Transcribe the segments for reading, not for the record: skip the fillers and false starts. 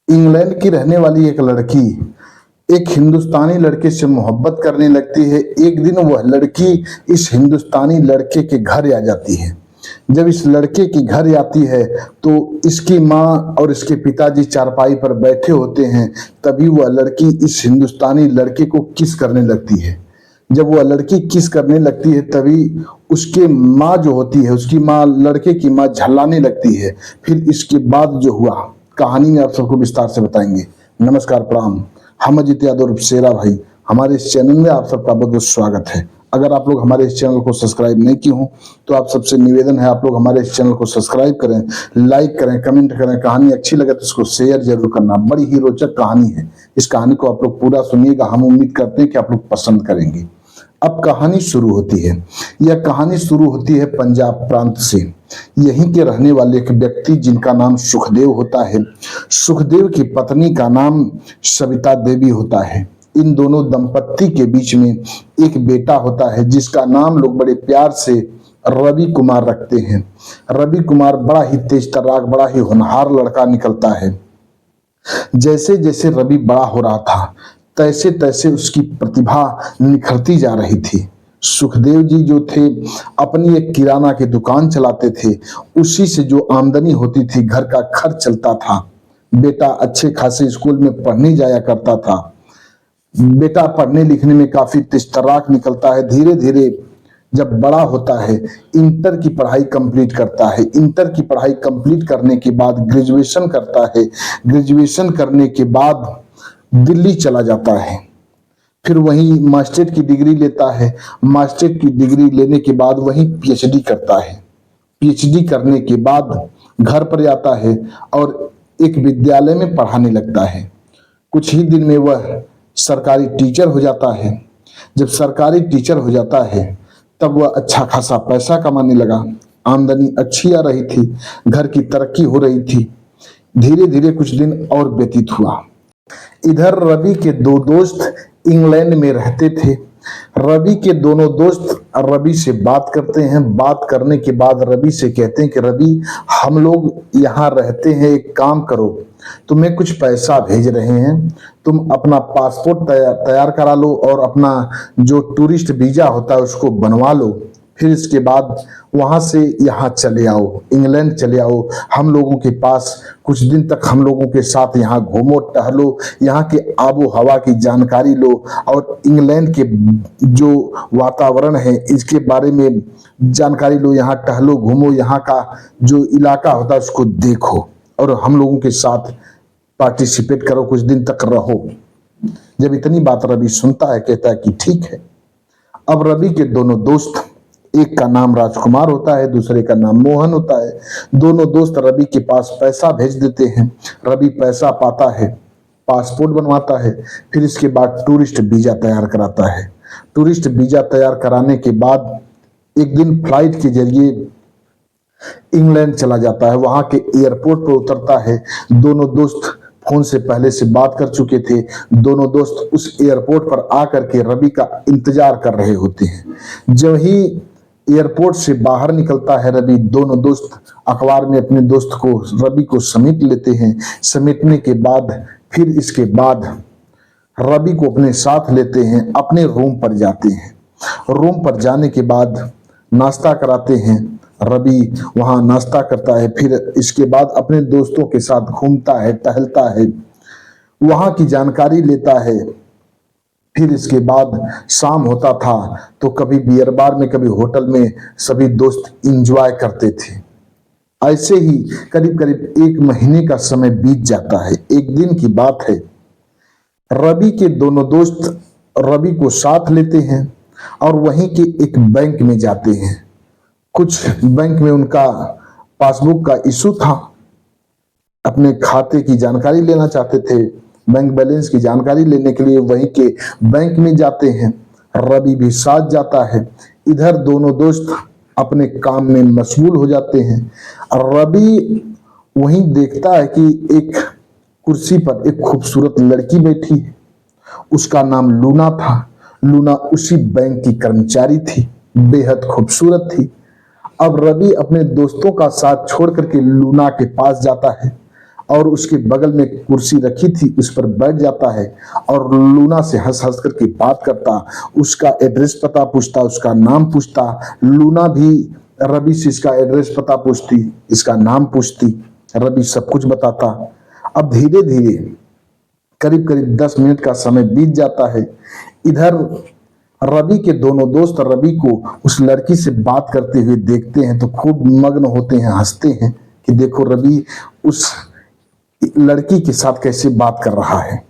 England की रहने वाली एक लड़की एक हिंदुस्तानी लड़के से मोहब्बत करने लगती है। एक दिन वह लड़की इस हिंदुस्तानी लड़के के घर आ जाती है। जब इस लड़के के घर आती है तो इसकी माँ और इसके पिताजी चारपाई पर बैठे होते हैं। तभी वह लड़की इस हिंदुस्तानी लड़के को किस करने लगती है। जब वह लड़की किस करने लगती है तभी उसके माँ जो होती है, उसकी माँ, लड़के की माँ झल्लाने लगती है। फिर इसके बाद जो हुआ कहानी में आप सबको विस्तार से बताएंगे। नमस्कार, प्रणाम। हम अजित यादव शेरा भाई, हमारे इस चैनल में आप सबका बहुत बहुत स्वागत है। अगर आप लोग हमारे इस चैनल को सब्सक्राइब नहीं किए हो तो आप सबसे निवेदन है आप लोग हमारे इस चैनल को सब्सक्राइब करें, लाइक करें, कमेंट करें। कहानी अच्छी लगे तो इसको शेयर जरूर करना। बड़ी ही रोचक कहानी है। इस कहानी को आप लोग पूरा सुनिएगा। हम उम्मीद करते हैं कि आप लोग पसंद करेंगे। अब कहानी शुरू होती है। यह कहानी शुरू होती है पंजाब प्रांत से। यहीं के रहने वाले एक व्यक्ति जिनका नाम सुखदेव होता है। सुखदेव की पत्नी का नाम सविता देवी होता है। इन दोनों दंपत्ति के बीच में एक बेटा होता है जिसका नाम लोग बड़े प्यार से रवि कुमार रखते हैं। रवि कुमार बड़ा ही तेज तर्राक, बड़ा ही होनहार लड़का निकलता है। जैसे जैसे रवि बड़ा हो रहा था तैसे तैसे उसकी प्रतिभा निखरती जा रही थी। सुखदेव जी जो थे अपनी एक किराना की दुकान चलाते थे। उसी से जो आमदनी होती थी घर का खर्च चलता था। बेटा अच्छे खासे स्कूल में पढ़ने जाया करता था। बेटा पढ़ने लिखने में काफी तेज-तर्राक निकलता है। धीरे धीरे जब बड़ा होता है इंटर की पढ़ाई कंप्लीट करता है। इंटर की पढ़ाई कंप्लीट करने के बाद ग्रेजुएशन करता है। ग्रेजुएशन करने के बाद दिल्ली चला जाता है। फिर वहीं मास्टरेट की डिग्री लेता है। मास्टरेट की डिग्री लेने के बाद वहीं पीएचडी करता है। पीएचडी करने के बाद घर पर आता है और एक विद्यालय में पढ़ाने लगता है। कुछ ही दिन में वह सरकारी टीचर हो जाता है। जब सरकारी टीचर हो जाता है तब वह अच्छा खासा पैसा कमाने लगा। आमदनी अच्छी आ रही थी, घर की तरक्की हो रही थी। धीरे धीरे कुछ दिन और व्यतीत हुआ। इधर रवि के दो दोस्त इंग्लैंड में रहते थे। रवि के दोनों दोस्त रवि से बात करते हैं। बात करने के बाद रवि से कहते हैं कि रवि, हम लोग यहाँ रहते हैं, एक काम करो, तुम्हें कुछ पैसा भेज रहे हैं, तुम अपना पासपोर्ट तैयार करा लो और अपना जो टूरिस्ट वीजा होता है उसको बनवा लो। फिर इसके बाद वहां से यहाँ चले आओ, इंग्लैंड चले आओ। हम लोगों के पास कुछ दिन तक हम लोगों के साथ यहाँ घूमो टहलो, यहाँ के आबो हवा की जानकारी लो और इंग्लैंड के जो वातावरण है इसके बारे में जानकारी लो। यहाँ टहलो, घूमो, यहाँ का जो इलाका होता है उसको देखो और हम लोगों के साथ पार्टिसिपेट करो, कुछ दिन तक रहो। जब इतनी बात रवि सुनता है कहता है कि ठीक है। अब रवि के दोनों दोस्त, एक का नाम राजकुमार होता है, दूसरे का नाम मोहन होता है, दोनों दोस्त रवि के पास पैसा भेज देते हैं। रवि पैसा पाता है, पासपोर्ट बनवाता है, फिर इसके बाद टूरिस्ट वीजा तैयार कराता है। टूरिस्ट वीजा तैयार कराने के बाद एक दिन फ्लाइट के जरिए इंग्लैंड चला जाता है। वहां के एयरपोर्ट पर उतरता है। दोनों दोस्त फोन से पहले से बात कर चुके थे। दोनों दोस्त उस एयरपोर्ट पर आकर के रवि का इंतजार कर रहे होते हैं। जब ही एयरपोर्ट से बाहर निकलता है रवि, दोनों दोस्त अखबार में अपने दोस्त को, रवि को समेट लेते हैं। समेटने के बाद फिर इसके बाद रवि को अपने साथ लेते हैं, अपने रूम पर जाते हैं। रूम पर जाने के बाद नाश्ता कराते हैं। रवि वहां नाश्ता करता है, फिर इसके बाद अपने दोस्तों के साथ घूमता है, टहलता है, वहां की जानकारी लेता है। फिर इसके बाद शाम होता था तो कभी बियर बार में, कभी होटल में सभी दोस्त एंजॉय करते थे। ऐसे ही करीब करीब एक महीने का समय बीत जाता है। एक दिन की बात है, रवि के दोनों दोस्त रवि को साथ लेते हैं और वहीं के एक बैंक में जाते हैं। कुछ बैंक में उनका पासबुक का इशू था, अपने खाते की जानकारी लेना चाहते थे। बैंक बैलेंस की जानकारी लेने के लिए वहीं के बैंक में जाते हैं। रवि भी साथ जाता है। इधर दोनों दोस्त अपने काम में मशगूल हो जाते हैं। रवि वहीं देखता है कि एक कुर्सी पर एक खूबसूरत लड़की बैठी है। उसका नाम लूना था। लूना उसी बैंक की कर्मचारी थी, बेहद खूबसूरत थी। अब रवि अपने दोस्तों का साथ छोड़ करके लूना के पास जाता है और उसके बगल में एक कुर्सी रखी थी, उस पर बैठ जाता है और लूना से हंस हंस करके बात करता, उसका एड्रेस पता पूछता, उसका नाम पूछता। लूना भी रवि से इसका एड्रेस पता पूछती, इसका नाम पूछती, रवि सब कुछ बताता। अब धीरे धीरे करीब करीब 10 मिनट का समय बीत जाता है। इधर रवि के दोनों दोस्त रवि को उस लड़की से बात करते हुए देखते हैं तो खूब मग्न होते हैं, हंसते हैं कि देखो रवि उस लड़की के साथ कैसे बात कर रहा है।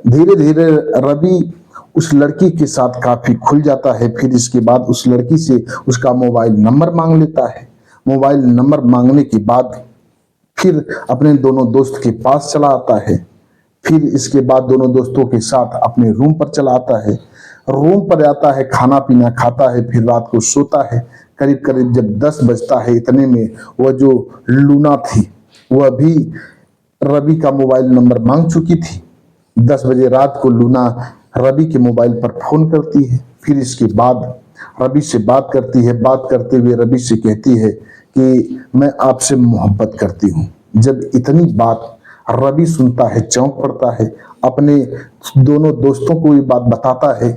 धीरे धीरे रवि उस लड़की के साथ काफी खुल जाता है। फिर इसके बाद उस लड़की से उसका मोबाइल नंबर मांग लेता है। मोबाइल नंबर मांगने के बाद फिर अपने दोनों दोस्त के पास चला आता है। फिर इसके बाद दोनों दोस्तों के साथ अपने रूम पर चला आता है। रूम पर आता है, खाना पीना खाता है, फिर रात को सोता है। करीब करीब जब 10 बजता है, इतने में वह जो लूना थी वह भी रवि का मोबाइल नंबर मांग चुकी थी। 10 बजे रात को लूना रवि के मोबाइल पर फोन करती है। फिर इसके बाद रवि से बात करती है। बात करते हुए रवि से कहती है कि मैं आपसे मोहब्बत करती हूँ। जब इतनी बात रवि सुनता है, चौंक पड़ता है। अपने दोनों दोस्तों को ये बात बताता है।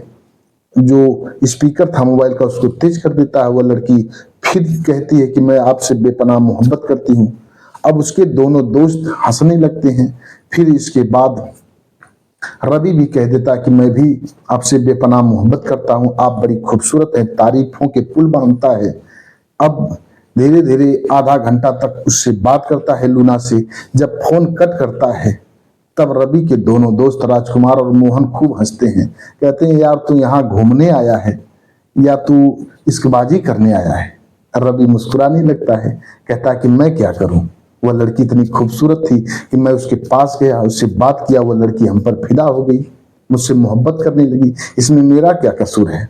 जो स्पीकर था मोबाइल का उसको तेज कर देता है। वह लड़की फिर कहती है कि मैं आपसे बेपनाह मोहब्बत करती हूँ। अब उसके दोनों दोस्त हंसने लगते हैं। फिर इसके बाद रवि भी कह देता है कि मैं भी आपसे बेपनाह मोहब्बत करता हूँ, आप बड़ी खूबसूरत हैं, तारीफों के पुल बांधता है। अब धीरे धीरे आधा घंटा तक उससे बात करता है लूना से। जब फोन कट करता है तब रवि के दोनों दोस्त राजकुमार और मोहन खूब हंसते हैं। कहते हैं यार तू यहाँ घूमने आया है या तू इश्कबाजी करने आया है। रवि मुस्कुराने लगता है, कहता है कि मैं क्या करूं, वह लड़की इतनी खूबसूरत थी कि मैं उसके पास गया, उससे बात किया, वह लड़की हम पर फिदा हो गई, मुझसे मोहब्बत करने लगी, इसमें मेरा क्या कसूर है।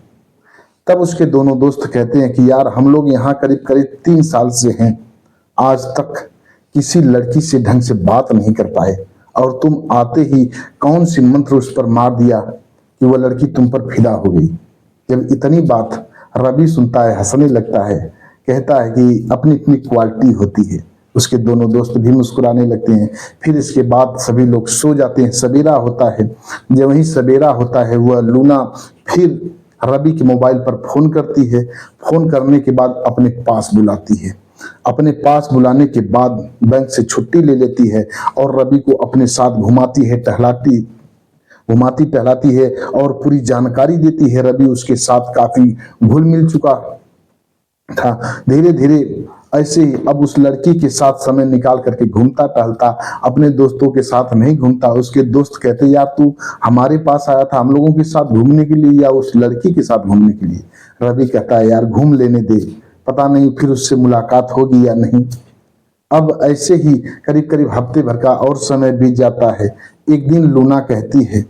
तब उसके दोनों दोस्त कहते हैं कि यार हम लोग यहाँ करीब करीब 3 साल से हैं, आज तक किसी लड़की से ढंग से बात नहीं कर पाए और तुम आते ही कौन सी मंत्र उस पर मार दिया कि वह लड़की तुम पर फिदा हो गई। जब इतनी बात रवि सुनता है, हंसने लगता है, कहता है कि अपनी अपनी क्वालिटी होती है। उसके दोनों दोस्त भी मुस्कुराने लगते हैं। फिर इसके बाद सभी लोग सो जाते हैं। सवेरा होता है। जब वही सवेरा होता है वह लूना फिर रवि के मोबाइल पर फोन करती है। फोन करने के बाद अपने पास बुलाती है। अपने पास बुलाने के बाद बैंक से छुट्टी ले लेती है और रवि को अपने साथ घुमाती है, घुमाती टहलाती है और पूरी जानकारी देती है। रवि उसके साथ काफी घुल मिल चुका था। धीरे धीरे ऐसे ही अब उस लड़की के साथ समय निकाल करके घूमता टहलता, अपने दोस्तों के साथ नहीं घूमता। उसके दोस्त कहते यार तू हमारे पास आया था हम लोगों के साथ घूमने के लिए या उस लड़की के साथ घूमने के लिए। रवि कहता है यार घूम लेने दे, पता नहीं फिर उससे मुलाकात होगी या नहीं। अब ऐसे ही करीब करीब हफ्ते भर का और समय बीत जाता है। एक दिन लूना कहती है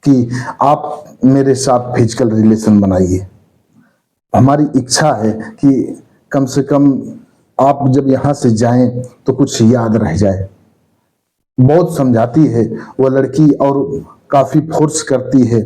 कि आप मेरे साथ फिजिकल रिलेशन बनाइए, हमारी इच्छा है कि कम से कम आप जब यहाँ से जाएं तो कुछ याद रह जाए। बहुत समझाती है वो लड़की और काफी फोर्स करती है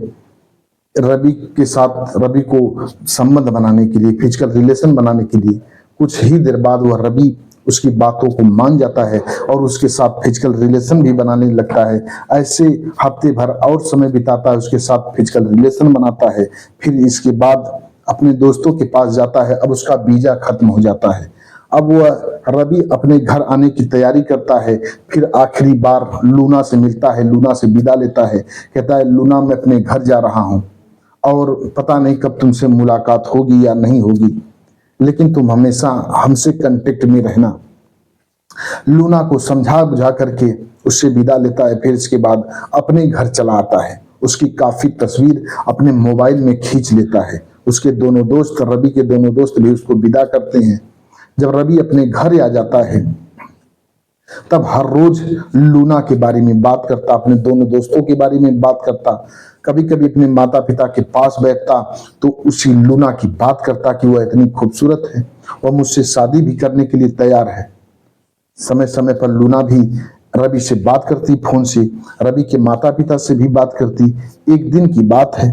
रवि के साथ, रवि को संबंध बनाने के लिए, फिजिकल रिलेशन बनाने के लिए। कुछ ही देर बाद वह रवि उसकी बातों को मान जाता है और उसके साथ फिजिकल रिलेशन भी बनाने लगता है। ऐसे हफ्ते भर और समय बिताता है, उसके साथ फिजिकल रिलेशन बनाता है। फिर इसके बाद अपने दोस्तों के पास जाता है। अब उसका वीजा खत्म हो जाता है। अब वह रवि अपने घर आने की तैयारी करता है। फिर आखिरी बार लूना से मिलता है, लूना से विदा लेता है। कहता है लूना मैं अपने घर जा रहा हूँ और पता नहीं कब तुमसे मुलाकात होगी या नहीं होगी, लेकिन तुम हमेशा हमसे कांटेक्ट में रहना। लूना को समझा बुझा करके उससे विदा लेता है। फिर इसके बाद अपने घर चला आता है। उसकी काफी तस्वीर अपने मोबाइल में खींच लेता है। उसके दोनों दोस्त, रवि के दोनों दोस्त भी उसको विदा करते हैं। जब रवि अपने घर आ जाता है तब हर रोज लूना के बारे में बात करता, अपने दोनों दोस्तों के बारे में बात करता। कभी कभी अपने माता पिता के पास बैठता तो उसी लूना की बात करता कि वह इतनी खूबसूरत है, वह मुझसे शादी भी करने के लिए तैयार है। समय समय पर लूना भी रवि से बात करती फोन से, रवि के माता पिता से भी बात करती। एक दिन की बात है,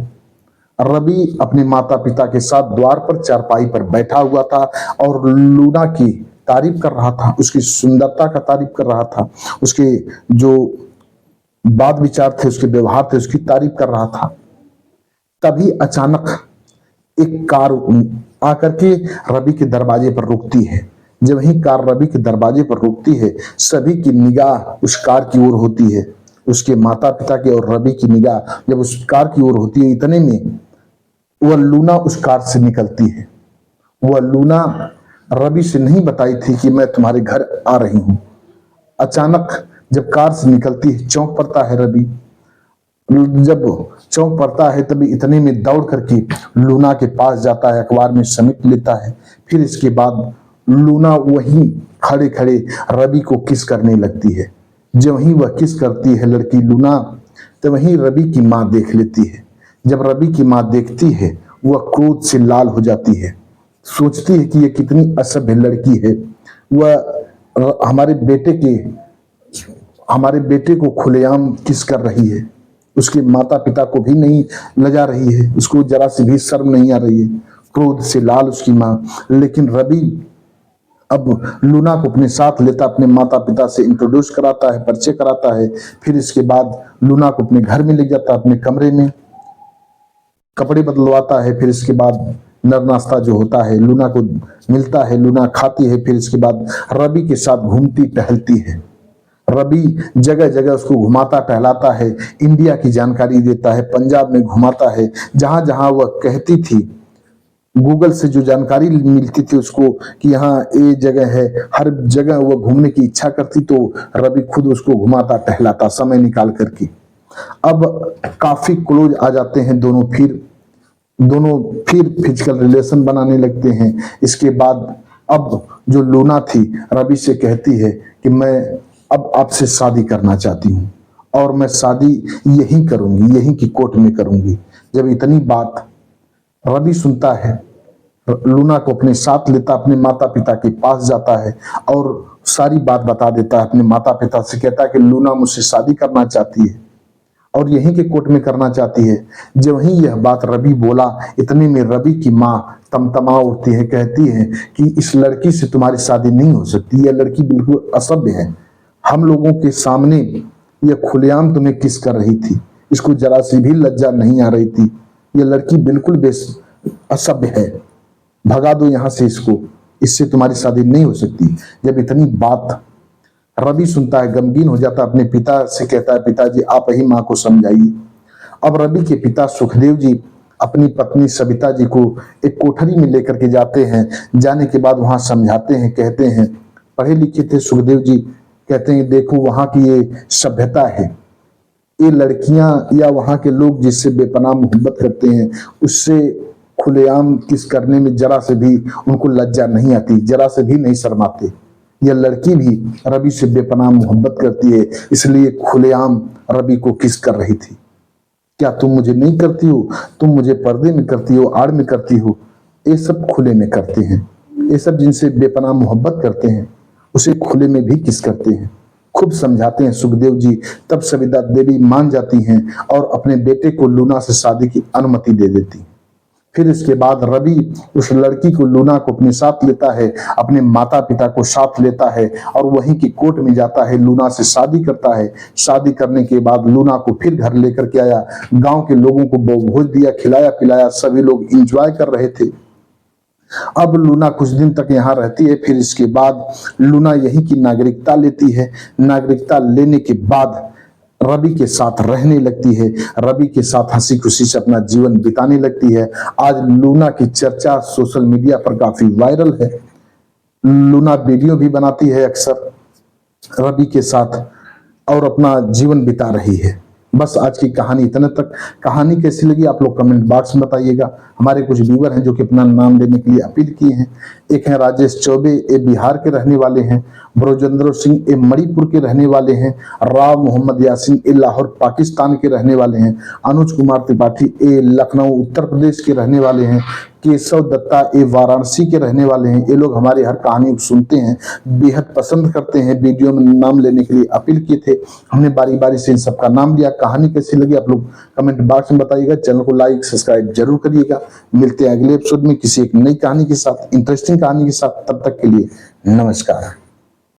रवि अपने माता पिता के साथ द्वार पर चारपाई पर बैठा हुआ था और लूना की तारीफ कर रहा था, उसकी सुंदरता का तारीफ कर रहा था, उसके जो बात विचार थे, उसके व्यवहार थे, उसकी तारीफ कर रहा था। तभी अचानक एक कार आकर के रवि के दरवाजे पर रुकती है। जब ही कार रवि के दरवाजे पर रुकती है, सभी की निगाह उस कार की ओर होती है, उसके माता पिता की और रवि की निगाह जब उस कार की ओर होती है, इतने में वह लूना उस कार से निकलती है। वह लूना रवि से नहीं बताई थी कि मैं तुम्हारे घर आ रही हूं। अचानक जब कार से निकलती है, चौंक पड़ता है रवि। जब चौंक पड़ता है तभी इतने में दौड़ करके लूना के पास जाता है, अखबार में समेट लेता है। फिर इसके बाद लूना वहीं खड़े खड़े रवि को किस करने लगती है। जब वहीं वह किस करती है लड़की लूना, तो वहीं रवि की माँ देख लेती है। जब रवि की माँ देखती है, वह क्रोध से लाल हो जाती है, सोचती है कि यह कितनी असभ्य लड़की है। वह हमारे बेटे को खुलेआम किस कर रही है। उसके माता पिता को भी नहीं लजा रही है, उसको जरा सी भी शर्म नहीं आ रही है। क्रोध से लाल उसकी माँ। लेकिन रवि अब लूना को अपने साथ लेता, अपने माता पिता से इंट्रोड्यूस कराता है, परिचय कराता है। फिर इसके बाद लूना को अपने घर में ले जाता है, अपने कमरे में कपड़े बदलवाता है। फिर इसके बाद नर नाश्ता जो होता है लूना को मिलता है, लूना खाती है। फिर इसके बाद रवि के साथ घूमती टहलती है। रवि जगह जगह उसको घुमाता टहलाता है, इंडिया की जानकारी देता है, पंजाब में घुमाता है। जहां जहां वह कहती थी, गूगल से जो जानकारी मिलती थी उसको कि यहाँ ये जगह है, हर जगह वह घूमने की इच्छा करती तो रवि खुद उसको घुमाता टहलाता समय निकाल करके। अब काफी क्लोज आ जाते हैं दोनों फिर फिजिकल रिलेशन बनाने लगते हैं। इसके बाद अब जो लूना थी रवि से कहती है कि मैं अब आपसे शादी करना चाहती हूँ और मैं शादी यहीं करूंगी, यहीं की कोर्ट में करूंगी। जब इतनी बात रवि सुनता है, लूना को अपने साथ लेता, अपने माता पिता के पास जाता है और सारी बात बता देता है अपने माता पिता से। कहता है कि लूना मुझसे शादी करना चाहती है और यहीं के कोर्ट में करना चाहती है। जब ही यह बात रवि बोला, इतने में रवि की माँ तमतमा उठती है, कहती है कि इस लड़की से तुम्हारी शादी नहीं हो सकती, यह लड़की बिल्कुल असभ्य है। हम लोगों के सामने यह खुलेआम तुम्हें किस कर रही थी, इसको जरा सी भी लज्जा नहीं आ रही थी। यह लड़की बिल्कुल असभ्य है, भगा दो यहां से इसको, इससे तुम्हारी शादी नहीं हो सकती। जब इतनी बात रवि सुनता है, गमगीन हो जाता है, अपने पिता से कहता है पिताजी आप ही माँ को समझाइए। अब रवि के पिता सुखदेव जी अपनी पत्नी सविता जी को एक कोठरी में लेकर के जाते हैं। जाने के बाद वहां समझाते हैं, कहते हैं, पढ़े लिखे थे सुखदेव जी, कहते हैं देखो वहां की ये सभ्यता है, ये लड़कियां या वहां के लोग जिससे बेपनाह मोहब्बत करते हैं उससे खुलेआम किस करने में जरा से भी उनको लज्जा नहीं आती, जरा से भी नहीं शर्माते। यह लड़की भी रवि से बेपनाह मोहब्बत करती है, इसलिए खुलेआम रवि को किस कर रही थी। क्या तुम मुझे नहीं करती हो, तुम मुझे पर्दे में करती हो, आड़ में करती हो, ये सब खुले में करते हैं। ये सब जिनसे बेपनाह मोहब्बत करते हैं उसे खुले में भी किस करते हैं। खूब समझाते हैं सुखदेव जी। तब सविता देवी मान जाती हैं और अपने बेटे को लूना से शादी की अनुमति दे देती। फिर इसके बाद रवि उस लड़की को लूना को अपने साथ लेता है, अपने माता पिता को साथ लेता है और वहीं की कोर्ट में जाता है, लूना से शादी करता है। शादी करने के बाद लूना को फिर घर लेकर के आया, गांव के लोगों को भोज दिया, खिलाया पिलाया, सभी लोग इंजॉय कर रहे थे। अब लूना कुछ दिन तक यहाँ रहती है। फिर इसके बाद लूना यहीं की नागरिकता लेती है। नागरिकता लेने के बाद रवि के साथ रहने लगती है, रवि के साथ हंसी खुशी से अपना जीवन बिताने लगती है। आज लूना की चर्चा सोशल मीडिया पर काफी वायरल है। लूना वीडियो भी बनाती है अक्सर रवि के साथ और अपना जीवन बिता रही है। बस आज की कहानी इतने तक। कहानी कैसी लगी आप लोग कमेंट बॉक्स में बताइएगा। हमारे कुछ व्यूअर हैं जो कि अपना नाम लेने के लिए अपील किए हैं। एक हैं राजेश चौबे, ये बिहार के रहने वाले हैं। ब्रजेंद्र सिंह ये मणिपुर के रहने वाले हैं। राव मोहम्मद यासीन ये लाहौर पाकिस्तान के रहने वाले हैं। अनुज कुमार त्रिपाठी ये लखनऊ उत्तर प्रदेश के रहने वाले हैं। केशव दत्ता ये वाराणसी के रहने वाले हैं। ये लोग हमारी हर कहानी सुनते हैं, बेहद पसंद करते हैं। वीडियो में नाम लेने के लिए अपील किए थे, हमने बारी बारी से इन सबका नाम लिया। कहानी कैसी लगी आप लोग कमेंट बॉक्स में बताइएगा। चैनल को लाइक सब्सक्राइब जरूर करिएगा। मिलते हैं अगले एपिसोड में किसी एक नई कहानी के साथ, इंटरेस्टिंग कहानी के साथ। तब तक के लिए नमस्कार।